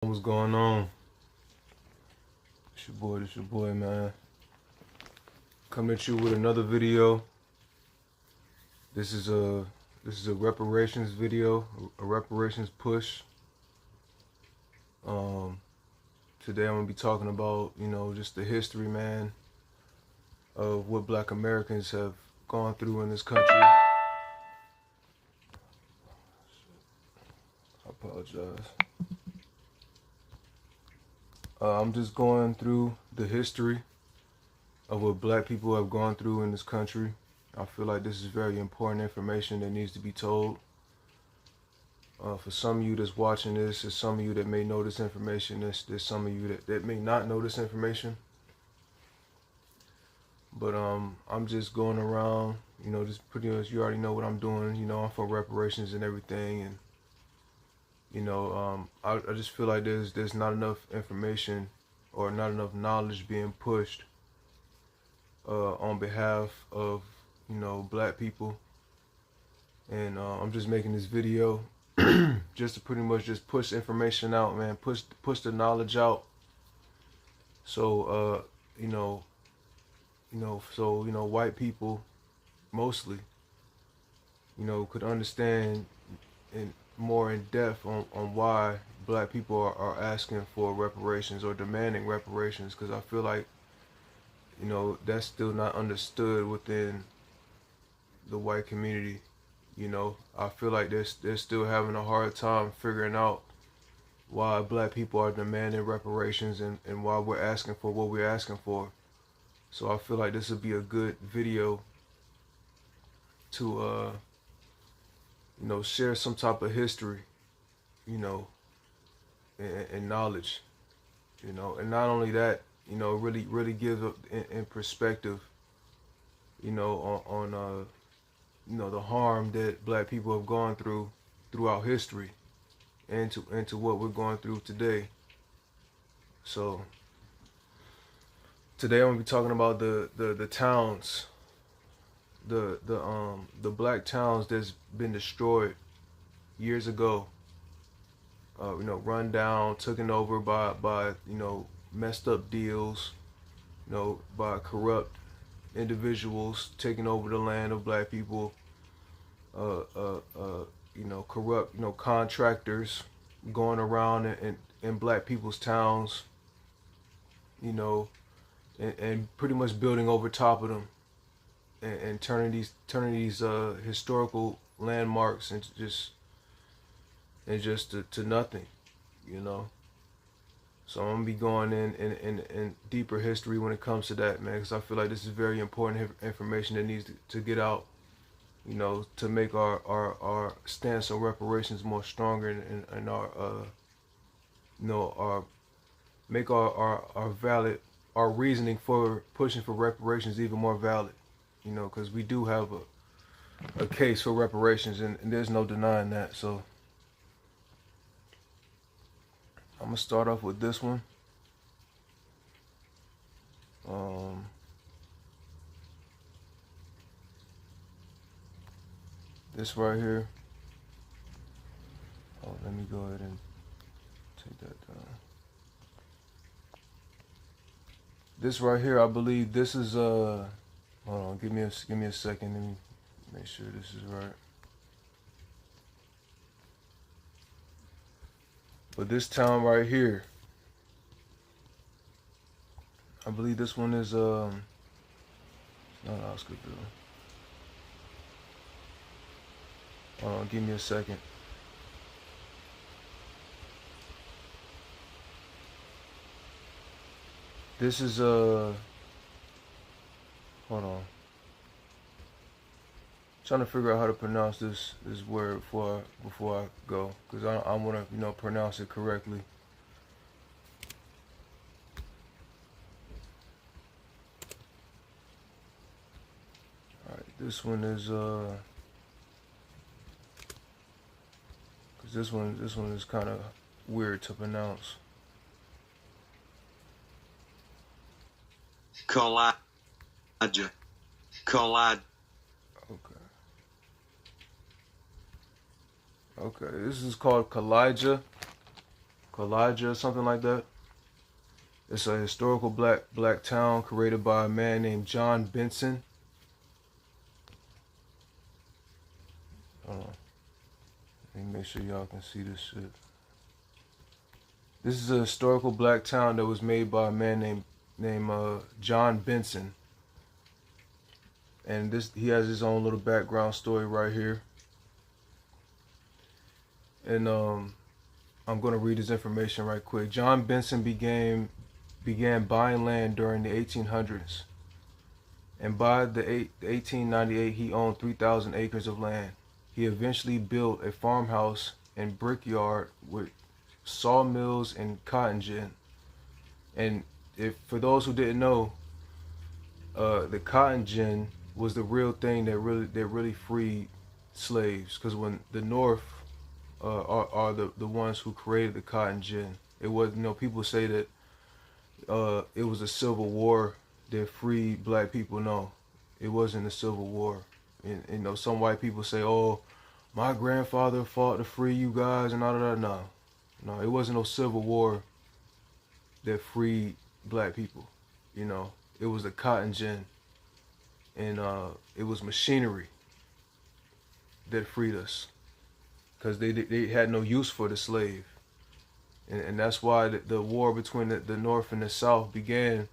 What's going on? It's your boy, man. Coming at you with another video. This is a reparations video, a reparations push. Today I'm gonna be talking about, just the history, man, of what Black Americans have gone through in this country. I apologize. I'm just going through the history of what Black people have gone through in this country. I feel like this is very important information that needs to be told. For some of you that's watching this, there's some of you that may know this information. There's some of you that may not know this information. But I'm just going around, just pretty much, you already know what I'm doing. I'm for reparations and everything, and I just feel like there's not enough information or not enough knowledge being pushed on behalf of Black people, and I'm just making this video just to pretty much just push information out, man. Push the knowledge out. So white people mostly, could understand more in depth on why Black people are asking for reparations or demanding reparations, because I feel like that's still not understood within the white community. I feel like they're still having a hard time figuring out why Black people are demanding reparations and why we're asking for what we're asking for. So I feel like this would be a good video to share some type of history, and knowledge, and not only that, really give in perspective, on the harm that Black people have gone through throughout history, and to what we're going through today. So today I'm gonna be talking about the towns, the Black towns that's been destroyed years ago, run down, taken over by messed up deals, by corrupt individuals taking over the land of Black people, corrupt, contractors going around in Black people's towns, and pretty much building over top of them, and turning these historical landmarks into just to nothing, So I'm gonna be going in deeper history when it comes to that, man, because I feel like this is very important information that needs to get out, to make our stance on reparations more stronger, and make our valid, our reasoning for pushing for reparations even more valid, because we do have a case for reparations, and there's no denying that. So I'm gonna start off with this one. This right here. Oh, let me go ahead and take that down. This right here, I believe this is hold on, give me a second. Let me make sure this is right. But this town right here, I believe this one is not Oscarville. Hold on, give me a second. This is hold on. Trying to figure out how to pronounce this word before I go, because I want to pronounce it correctly. All right, this one is because this one is kind of weird to pronounce. Collage. Okay, this is called Kalija. Kalijah, something like that. It's a historical black town created by a man named John Benson. Hold on. Let me make sure y'all can see this shit. This is a historical black town that was made by a man named John Benson. And he has his own little background story right here. And I'm going to read his information right quick. John Benson began buying land during the 1800s. And by the 1898, he owned 3,000 acres of land. He eventually built a farmhouse and brickyard with sawmills and cotton gin. And for those who didn't know, the cotton gin was the real thing that really freed slaves. Because when the North are the ones who created the cotton gin, it was, people say that it was a civil war that freed black people. No, it wasn't a civil war. And some white people say, "Oh, my grandfather fought to free you guys," and all of that. No, it wasn't no civil war that freed black people. It was the cotton gin, and it was machinery that freed us, because they had no use for the slave, and that's why the war between the North and the South began,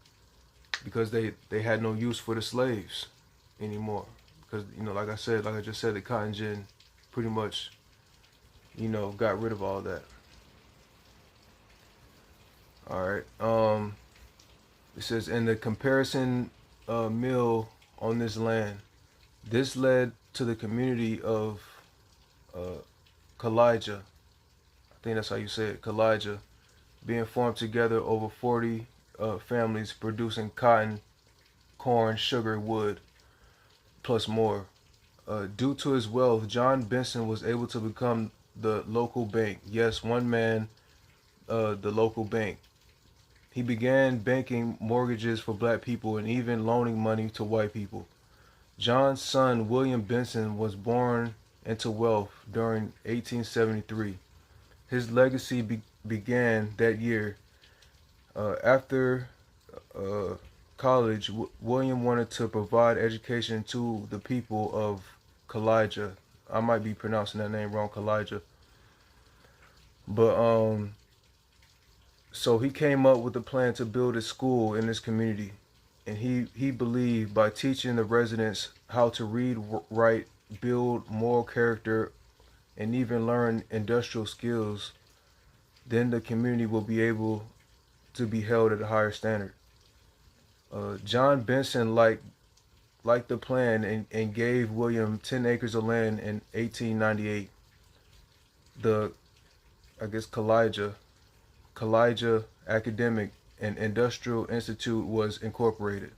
because they had no use for the slaves anymore. Because like I just said, the cotton gin pretty much got rid of all that. All right. It says, in the comparison mill on this land, this led to the community of Kalijah. I think that's how you say it, Kalijah, being formed together over 40 families producing cotton, corn, sugar, wood, plus more. Due to his wealth, John Benson was able to become the local bank. Yes, one man, the local bank. He began banking mortgages for black people and even loaning money to white people. John's son, William Benson, was born into wealth during 1873. His legacy began that year. After college, William wanted to provide education to the people of Kalijah. I might be pronouncing that name wrong, Kalijah. But so he came up with a plan to build a school in this community, and he believed by teaching the residents how to read, write, build moral character, and even learn industrial skills, then the community will be able to be held at a higher standard. John Benson liked the plan and gave William 10 acres of land in 1898. The Kalijah Academic and Industrial Institute was incorporated.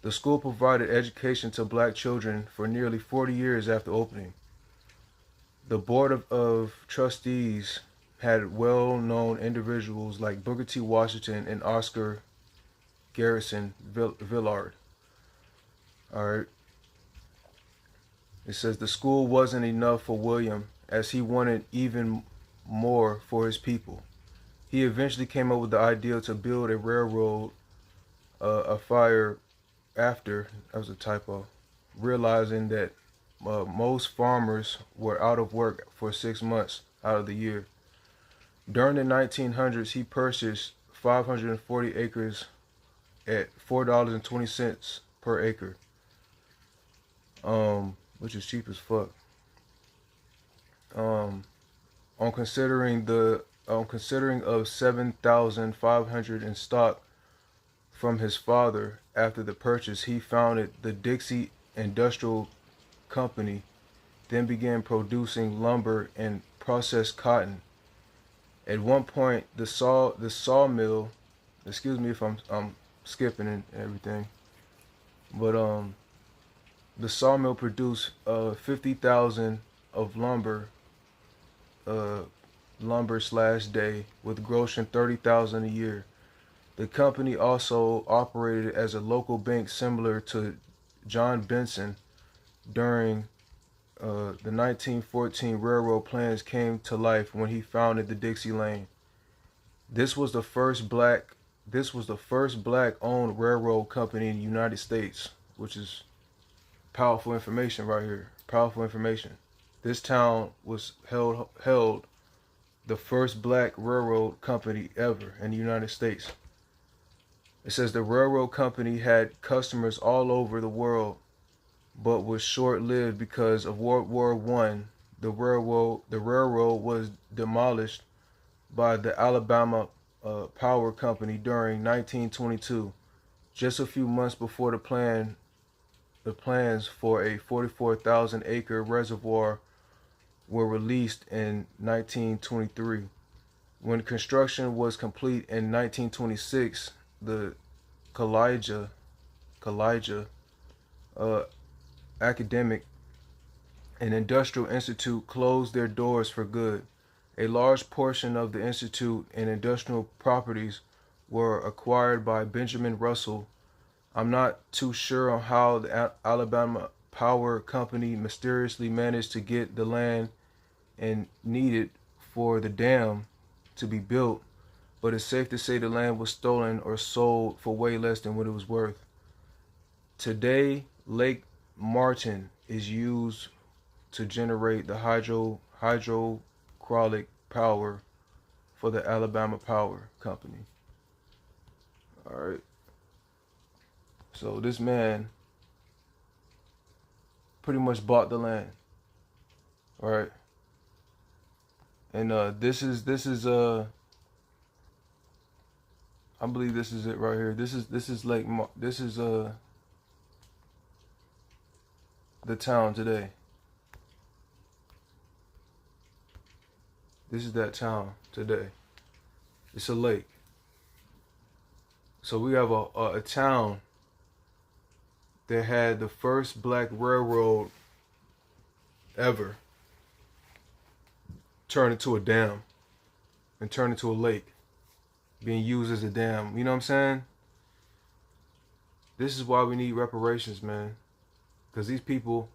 The school provided education to black children for nearly 40 years after opening. The board of trustees had well-known individuals like Booker T. Washington and Oscar Garrison Villard. All right. It says the school wasn't enough for William, as he wanted even more for his people. He eventually came up with the idea to build a railroad after, that was a typo, realizing that most farmers were out of work for 6 months out of the year. During the 1900s, he purchased 540 acres at $4.20 per acre, which is cheap as fuck. On considering of 7,500 in stock from his father after the purchase, he founded the Dixie Industrial Company, then began producing lumber and processed cotton. At one point, the sawmill, excuse me if I'm skipping and everything, but the sawmill produced 50,000 of lumber /day, with grossing 30,000 a year. The company also operated as a local bank similar to John Benson. During the 1914 railroad plans came to life when he founded the Dixie Lane. This was the first black owned railroad company in the United States, which is powerful information right here. Powerful information. This town was held the first black railroad company ever in the United States. It says the railroad company had customers all over the world, but was short-lived because of World War I. The railroad was demolished by the Alabama Power Company during 1922, just a few months before the plans for a 44,000-acre reservoir were released in 1923. When construction was complete in 1926, the Kalijah Academic and Industrial Institute closed their doors for good. A large portion of the institute and industrial properties were acquired by Benjamin Russell. I'm not too sure on how the Alabama Power Company mysteriously managed to get the land and needed for the dam to be built, but it's safe to say the land was stolen or sold for way less than what it was worth. Today, Lake Martin is used to generate the hydraulic power for the Alabama Power Company. All right. So this man pretty much bought the land. All right. And this is I believe this is it right here. This is the town today. This is that town today. It's a lake. So we have a town that had the first black railroad ever turn into a dam and turn into a lake, being used as a dam. You know what I'm saying? This is why we need reparations, man. Because these people,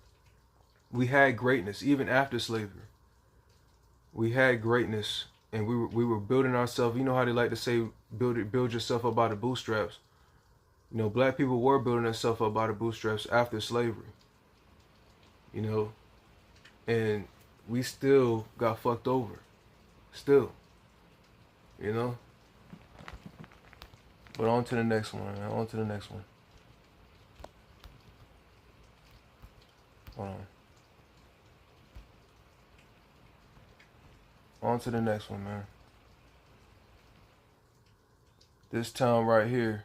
we had greatness even after slavery. We had greatness, and we were building ourselves. You know how they like to say, build yourself up by the bootstraps. You know, black people were building themselves up by the bootstraps after slavery. You know, and we still got fucked over. Still. You know? But on to the next one, man. On to the next one. Hold on. On to the next one, man. This town right here.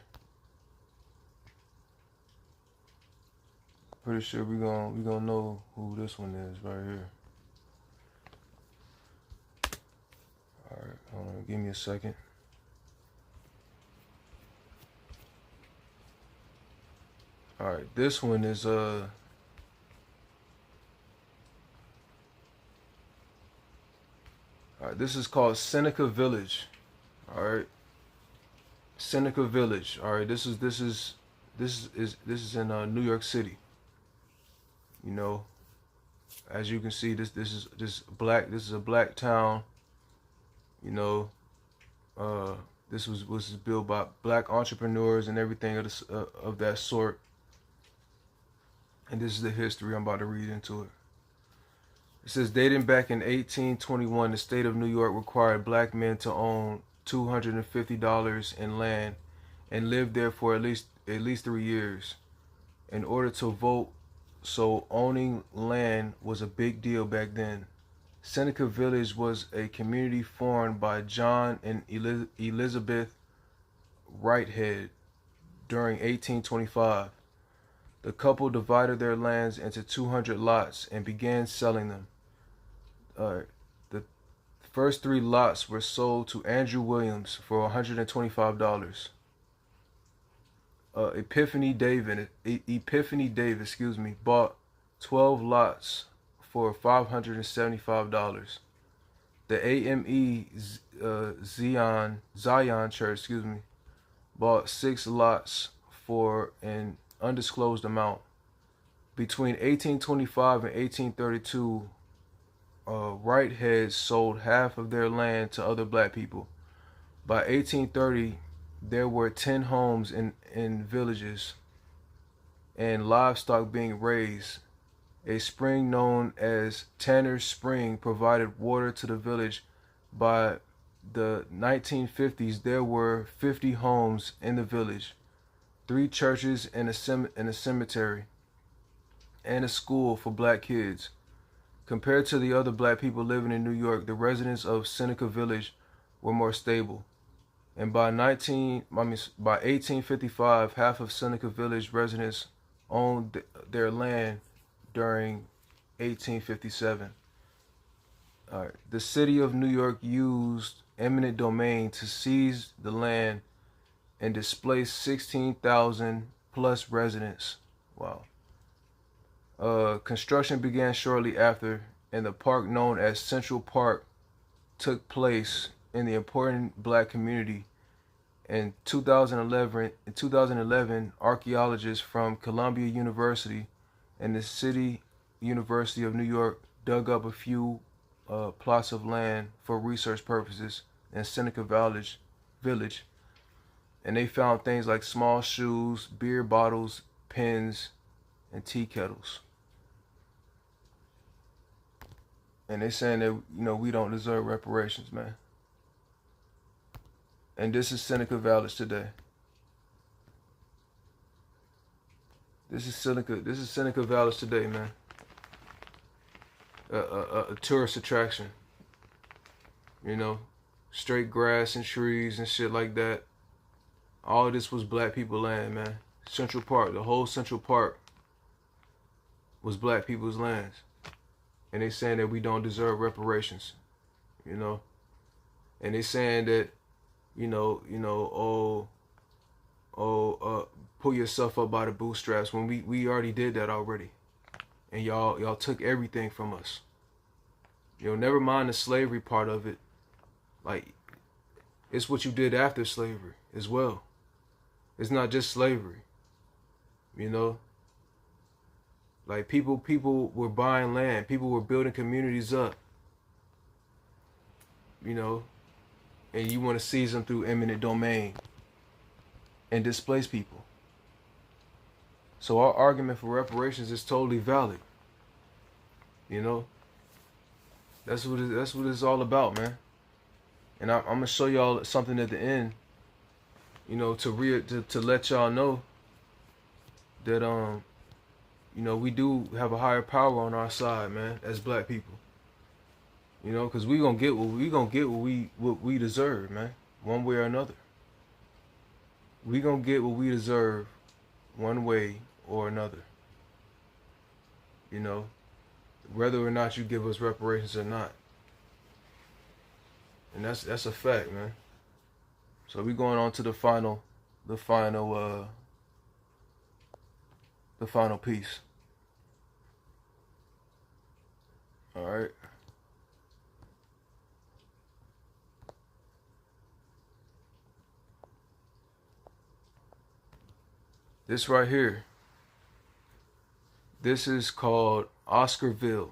Pretty sure we gonna know who this one is right here. Alright, hold on, give me a second. Alright, this one is Alright, this is called Seneca Village. Alright. Seneca Village. Alright, this is in New York City. You know, as you can see, this is a black town. You know, this was built by black entrepreneurs and everything of that sort. And this is the history I'm about to read into it. It says, dating back in 1821, the state of New York required black men to own $250 in land and live there for at least 3 years in order to vote. So owning land was a big deal back then. Seneca Village was a community formed by John and Elizabeth Whitehead during 1825. The couple divided their lands into 200 lots and began selling them. The first 3 lots were sold to Andrew Williams for $125. Epiphany Davis, bought 12 lots for $575. The AME Zion Church, bought 6 lots for an undisclosed amount. Between 1825 and 1832, Whiteheads sold half of their land to other black people. By 1830, there were 10 homes in villages and livestock being raised. A spring known as Tanner's Spring provided water to the village. By the 1950s, there were 50 homes in the village, 3 churches and a cemetery, and a school for black kids. Compared to the other black people living in New York, the residents of Seneca Village were more stable. And by 1855, half of Seneca Village residents owned their land during 1857. All right. The city of New York used eminent domain to seize the land and displace 16,000 plus residents. Wow. Construction began shortly after, and the park known as Central Park took place in the important black community. In 2011, archaeologists from Columbia University and the City University of New York dug up a few plots of land for research purposes in Seneca Village, and they found things like small shoes, beer bottles, pens, and tea kettles. And they're saying that, we don't deserve reparations, man. And this is Seneca Village today. This is Seneca Village today, man. A tourist attraction. Straight grass and trees and shit like that. All of this was black people land, man. Central Park, the whole Central Park was black people's lands. And they saying that we don't deserve reparations, And they saying that, pull yourself up by the bootstraps, when we already did that already. And y'all took everything from us. Never mind the slavery part of it. Like, it's what you did after slavery as well. It's not just slavery. Like, people were buying land. People were building communities up. And you want to seize them through eminent domain and displace people. So our argument for reparations is totally valid. That's what it's all about, man. And I'm gonna show y'all something at the end. To let y'all know that we do have a higher power on our side, man, as black people. Because we gonna get what we deserve, man, one way or another. We gonna get what we deserve, one way or another. Whether or not you give us reparations or not, and that's a fact, man. So we going on to the final piece. All right. This right here, this is called Oscarville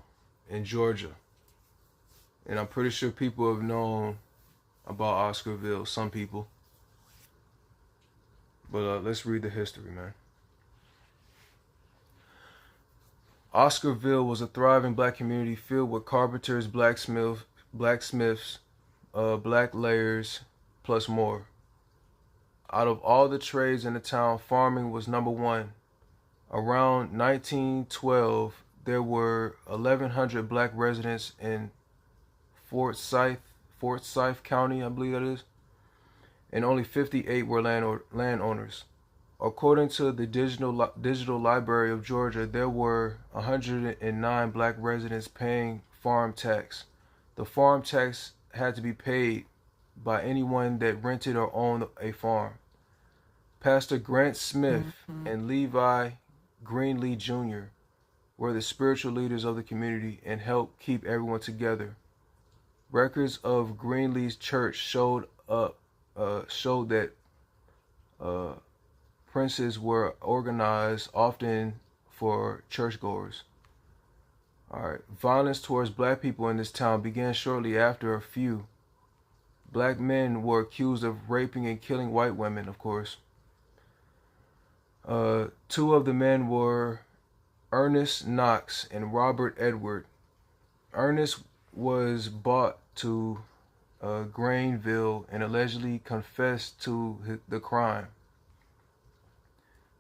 in Georgia. And I'm pretty sure people have known about Oscarville, some people. But let's read the history, man. Oscarville was a thriving black community filled with carpenters, blacksmiths, blacklayers, plus more. Out of all the trades in the town, farming was number one. Around 1912, there were 1,100 black residents in Forsyth County, I believe that is, and only 58 were landowners. According to the Digital Library of Georgia, there were 109 black residents paying farm tax. The farm tax had to be paid by anyone that rented or owned a farm. Pastor Grant Smith and Levi Greenlee Jr. were the spiritual leaders of the community and helped keep everyone together. Records of Greenlee's church showed that princes were organized, often for churchgoers. All right. Violence towards black people in this town began shortly after a few Black men were accused of raping and killing white women, of course. Two of the men were Ernest Knox and Robert Edward. Ernest was brought to Granville and allegedly confessed to the crime.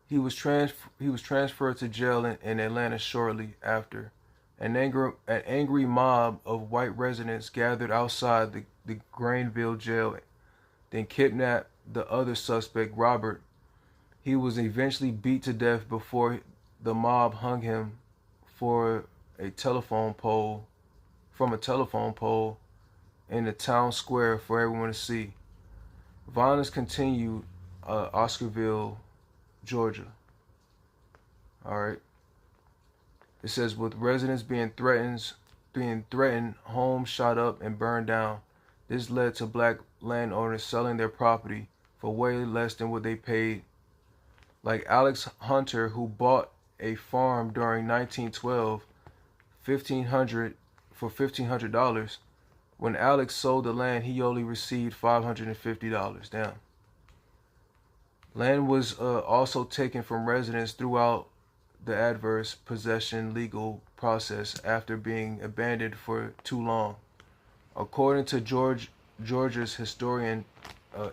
He was transferred to jail in Atlanta shortly after. An angry mob of white residents gathered outside the Granville jail, then kidnapped the other suspect, Robert. He was eventually beat to death before the mob hung him for a telephone pole from a telephone pole in the town square for everyone to see. Violence continued, Oscarville, Georgia. All right. It says with residents being threatened, homes shot up and burned down. This led to black landowners selling their property for way less than what they paid. Like Alex Hunter, who bought a farm during 1912, $1,500. When Alex sold the land, he only received $550. Damn. Land was also taken from residents throughout the adverse possession legal process after being abandoned for too long. According to Georgia's historian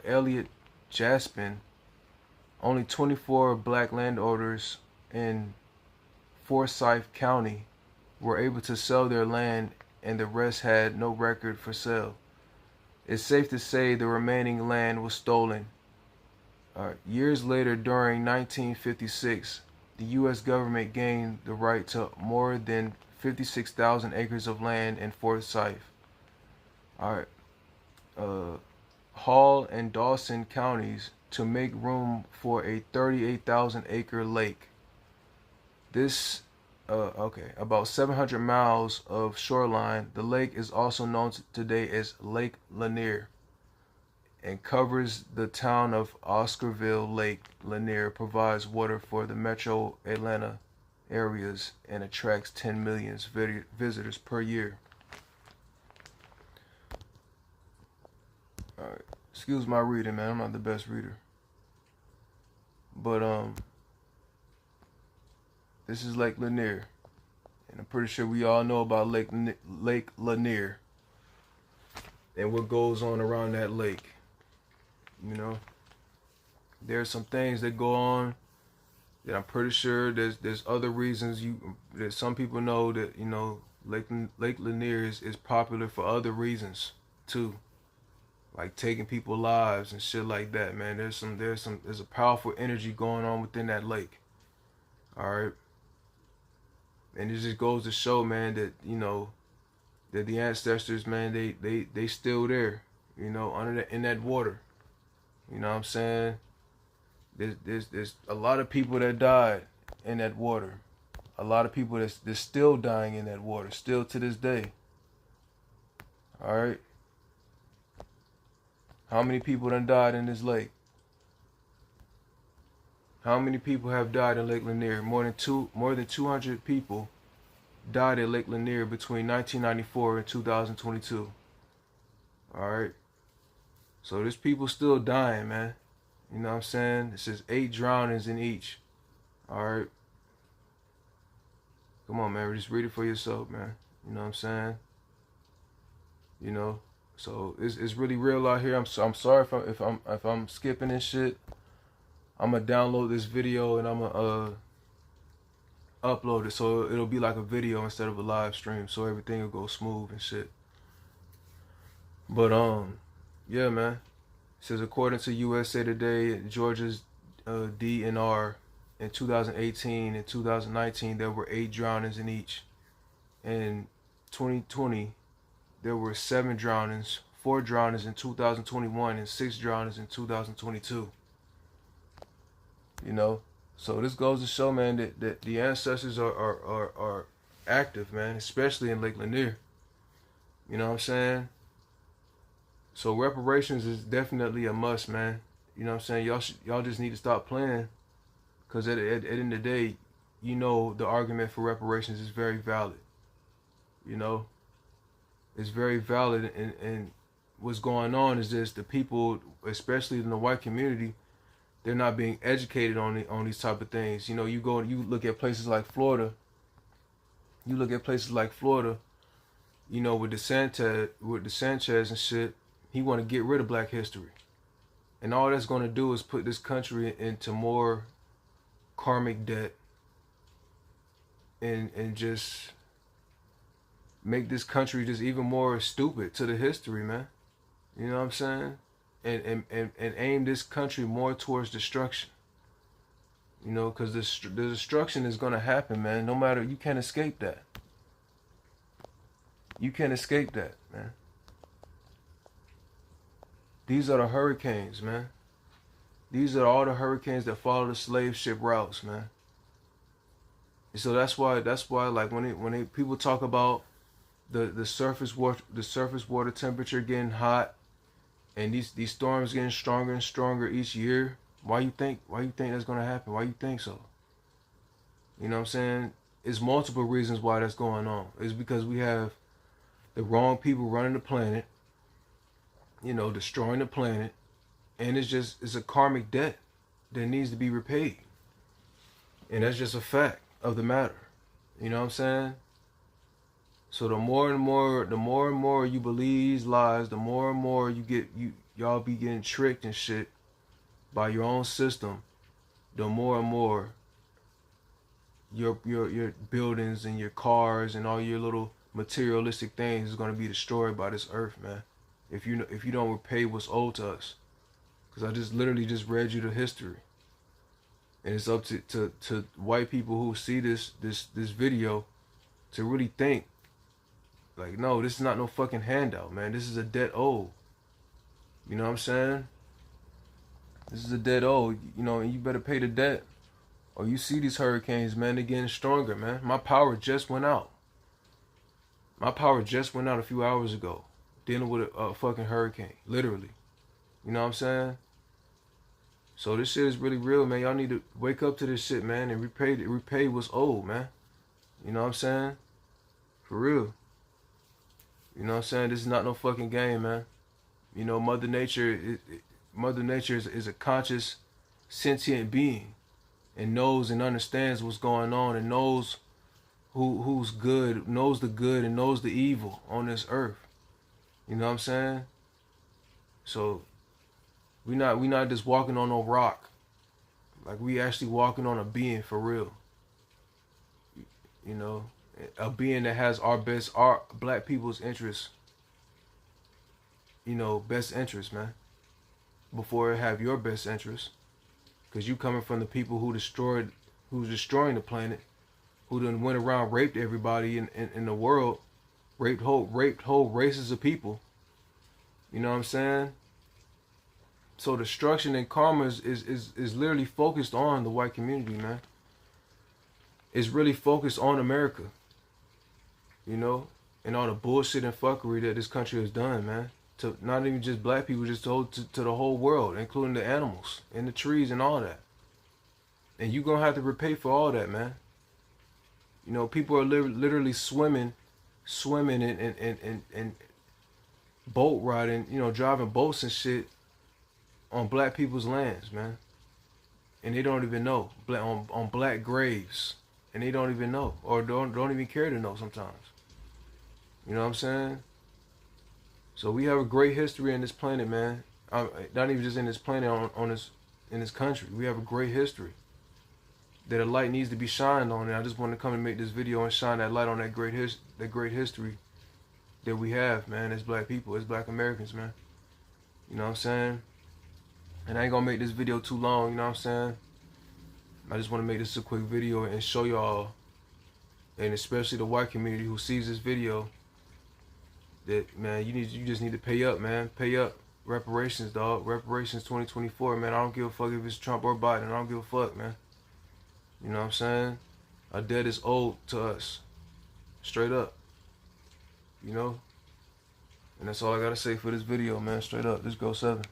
Elliot Jaspin, only 24 black landowners in Forsyth County were able to sell their land, and the rest had no record for sale. It's safe to say the remaining land was stolen. Years later, during 1956, the U.S. government gained the right to more than 56,000 acres of land in Forsyth. Hall and Dawson counties to make room for a 38,000 acre lake. This, about 700 miles of shoreline. The lake is also known today as Lake Lanier and covers the town of Oscarville. Lake Lanier provides water for the metro Atlanta areas and attracts 10 million visitors per year. All right. Excuse my reading, man. I'm not the best reader. But this is Lake Lanier. And I'm pretty sure we all know about Lake Lanier and what goes on around that lake. You know, there's some things that go on that I'm pretty sure there's other reasons that some people know that, you know, Lake Lanier is popular for other reasons too, like taking people's lives and shit like that. Man, there's a powerful energy going on within that lake. All right, and it just goes to show, man, that, you know, that the ancestors, man, they still there, you know, in that water. You know what I'm saying? There's a lot of people that died in that water. A lot of people that's still dying in that water, still to this day. All right. How many people done died in this lake? How many people have died in Lake Lanier? More than 200 people died at Lake Lanier between 1994 and 2022. All right. So there's people still dying, man. You know what I'm saying? It says 8 drownings in each. All right. Come on, man. Just read it for yourself, man. You know what I'm saying? You know. So it's really real out here. I'm sorry if I'm skipping this shit. I'm gonna download this video and I'm gonna upload it so it'll be like a video instead of a live stream, so everything will go smooth and shit. But yeah, man. It says according to USA Today, Georgia's DNR in 2018 and 2019 there were 8 drownings in each. In 2020 there were 7 drownings, 4 drownings in 2021 and 6 drownings in 2022. You know, so this goes to show, man, that the ancestors are active, man, especially in Lake Lanier. You know what I'm saying? So reparations is definitely a must, man. You know what I'm saying? Y'all just need to stop playing, because at the end of the day, you know, the argument for reparations is very valid. You know, it's very valid, and what's going on is this: the people, especially in the white community, they're not being educated on these type of things. You know, you look at places like Florida. You look at places like Florida. You know, with the Sanchez and shit, he want to get rid of Black history, and all that's going to do is put this country into more karmic debt, and just make this country just even more stupid to the history, man. You know what I'm saying? And aim this country more towards destruction. You know, because the destruction is going to happen, man. No matter, you can't escape that. You can't escape that, man. These are the hurricanes, man. These are all the hurricanes that follow the slave ship routes, man. And so that's why like when people talk about the surface water temperature getting hot, and these storms getting stronger and stronger each year, why you think that's gonna happen? Why you think so? You know what I'm saying? It's multiple reasons why that's going on. It's because we have the wrong people running the planet, you know, destroying the planet, and it's a karmic debt that needs to be repaid. And that's just a fact of the matter. You know what I'm saying? So the more and more you believe these lies, the more and more y'all be getting tricked and shit by your own system, the more and more your buildings and your cars and all your little materialistic things is going to be destroyed by this earth, man. If you don't repay what's owed to us. Because I just literally just read you the history. And it's up to white people who see this video to really think, like, no, this is not no fucking handout, man. This is a debt owed. You know what I'm saying? This is a debt owed, you know, and you better pay the debt. Or you see these hurricanes, man, they're getting stronger, man. My power just went out. My power just went out a few hours ago, dealing with a fucking hurricane, literally. You know what I'm saying? So this shit is really real, man. Y'all need to wake up to this shit, man, and repay what's owed, man. You know what I'm saying? For real. You know what I'm saying? This is not no fucking game, man. You know, Mother Nature is a conscious, sentient being, and knows and understands what's going on, and knows who's good, knows the good and knows the evil on this earth. You know what I'm saying? So we not just walking on no rock. Like, we actually walking on a being for real. You know, a being that has our black people's interests, you know, best interests, man, before it have your best interests. Because you coming from the people who's destroying the planet, who done went around, raped everybody in the world, raped whole races of people. You know what I'm saying? So destruction and karma is literally focused on the white community, man. It's really focused on America. You know? And all the bullshit and fuckery that this country has done, man. To not even just black people, just to the whole world, including the animals and the trees and all that. And you gonna have to repay for all that, man. You know, people are literally swimming and boat riding, you know, driving boats and shit on black people's lands, man. And they don't even know. On black graves. And they don't even know. Or don't even care to know sometimes. You know what I'm saying? So we have a great history in this planet, man. Not even just in this planet, in this country. We have a great history that a light needs to be shined on. And I just want to come and make this video and shine that light on that great history that we have, man, as black people, as black Americans, man. You know what I'm saying? And I ain't gonna make this video too long, you know what I'm saying? I just want to make this a quick video and show y'all, and especially the white community who sees this video, that, man, you just need to pay up, man. Pay up. Reparations, dog. Reparations 2024, man. I don't give a fuck if it's Trump or Biden. I don't give a fuck, man. You know what I'm saying? Our debt is owed to us. Straight up. You know? And that's all I gotta say for this video, man. Straight up. This Go 7.